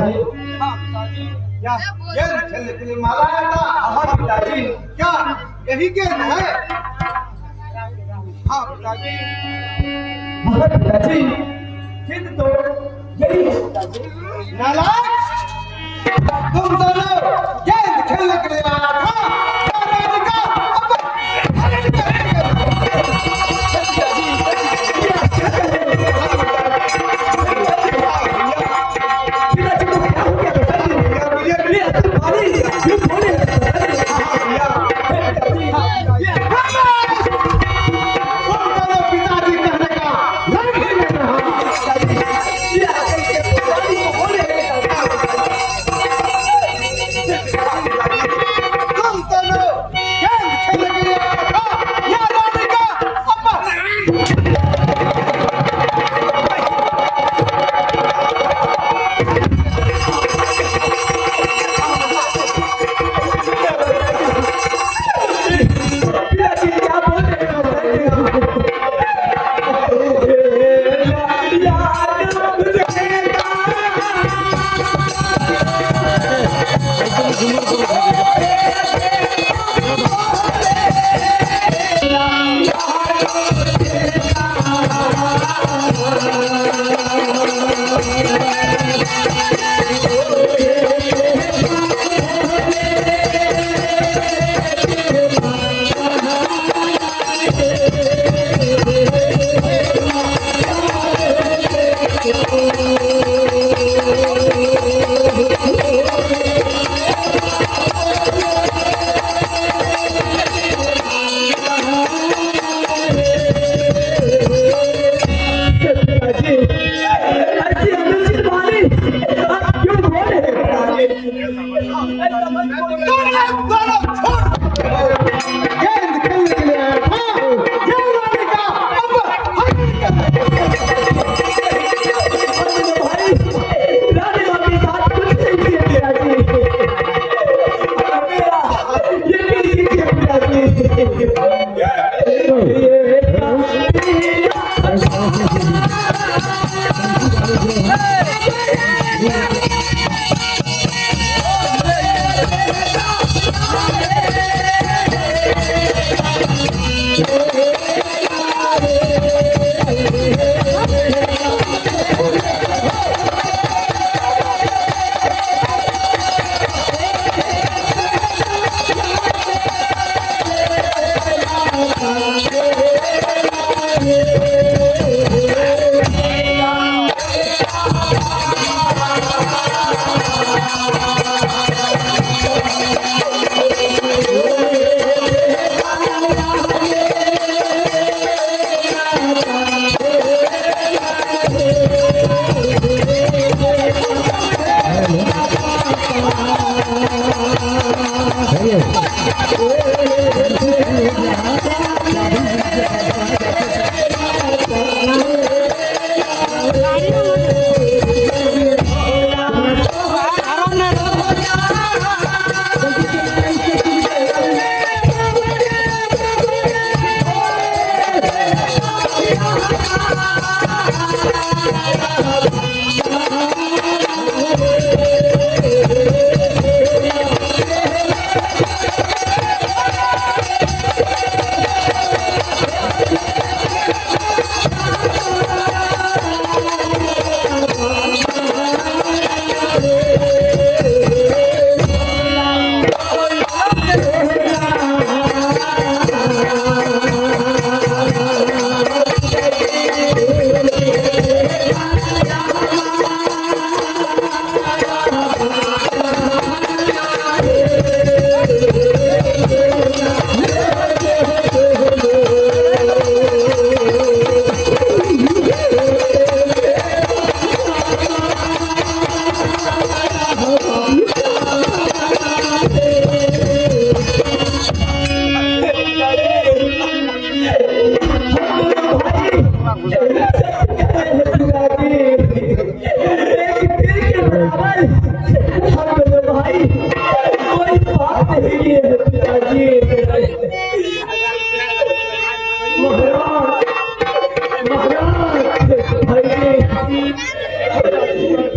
क्या गेंद खेलने के लिए मारा आया था? हाँ पिताजी। क्या यही गेंद है? हाँ पिताजी। हाँ पिताजी, गेंद तो यही है पिताजी। नालायक! तुम दोनों गेंद खेलने के लिए आया था?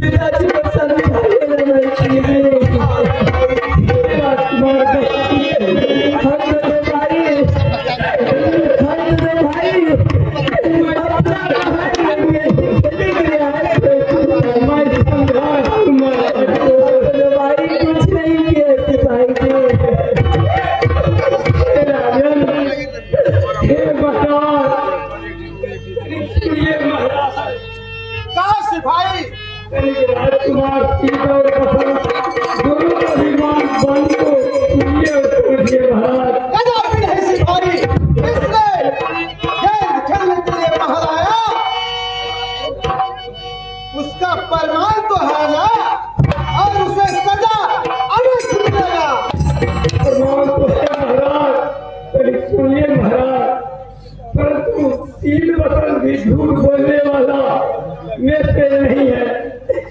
पिताजी सुनिए महाराज, कहा सिपाही? राजकुमार सीता और बसंत दोनों का अभिमान बंद को सुनिए और समझिए महाराज। कदापि नहीं सिपाही, इसने गेंद खेलने के लिए बाहर आया, उसका प्रमाण तो है ना, और उसे सजा अवश्य मिलेगा। प्रमाण तो है महाराज, पर सुनिए महाराज, परंतु तीन बसंत भी झूठ बोलने वाला में से नहीं है।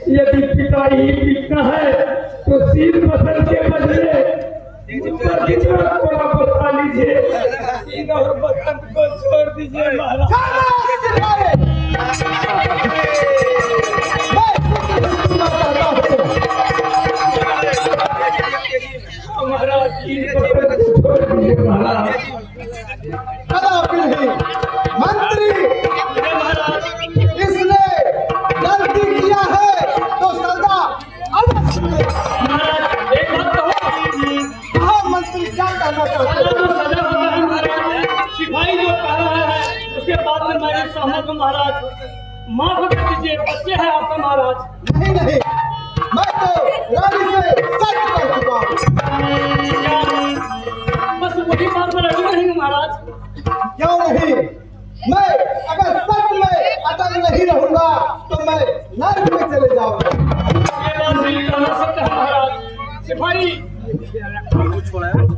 यदि पिता ही पीटना है तो तीन बसंत के बदले ऊपर कितना थोड़ा बता लीजिए, तीन और बसंत को छोड़ दीजिए महाराज। शाबाश सिपाही! महाराज तीन बसंत को छोड़ दीजिए महाराज। कदापि नहीं मंत्री, इसने गलती किया है तो सजा अवश्य मिलेगा। महाराज एक बात कहो, हाँ मंत्री, क्या कहना चाहते सजा हो? तो सजा होता है महाराज। सिपाही जो कह रहा है उसके बाद में मैं सहमत हूँ महाराज। माफ कर दीजिए, बच्चे हैं आपका महाराज। नहीं नहीं, मैं तो रानी से सच कर चुका हूँ। क्या बस वही बात पर अड़े रहेंगे महाराज? क्यों नहीं? मैं अगर सच में अटल नहीं रहूंगा तो मैं नर्क में चले जाऊंगा। ये बात भी कहना सत्य है महाराज। सिपाही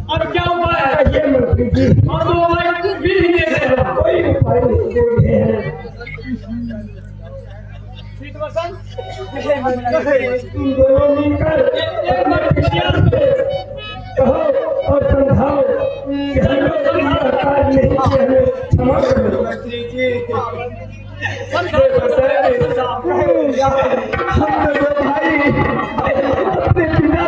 अब क्या उपाय है? ये मंत्री जी, और तो उपाय कुछ भी नहीं दे रहे हैं। कोई उपाय नहीं दे रहे हैं। ठीक बसंत, तुम दोनों मिलकर एक बार विश्वास करो। कहो और समझाओ कि हम लोग तुम्हारा कार्य नहीं किए, हमें क्षमा करो। हम दोनों भाई अपने पिता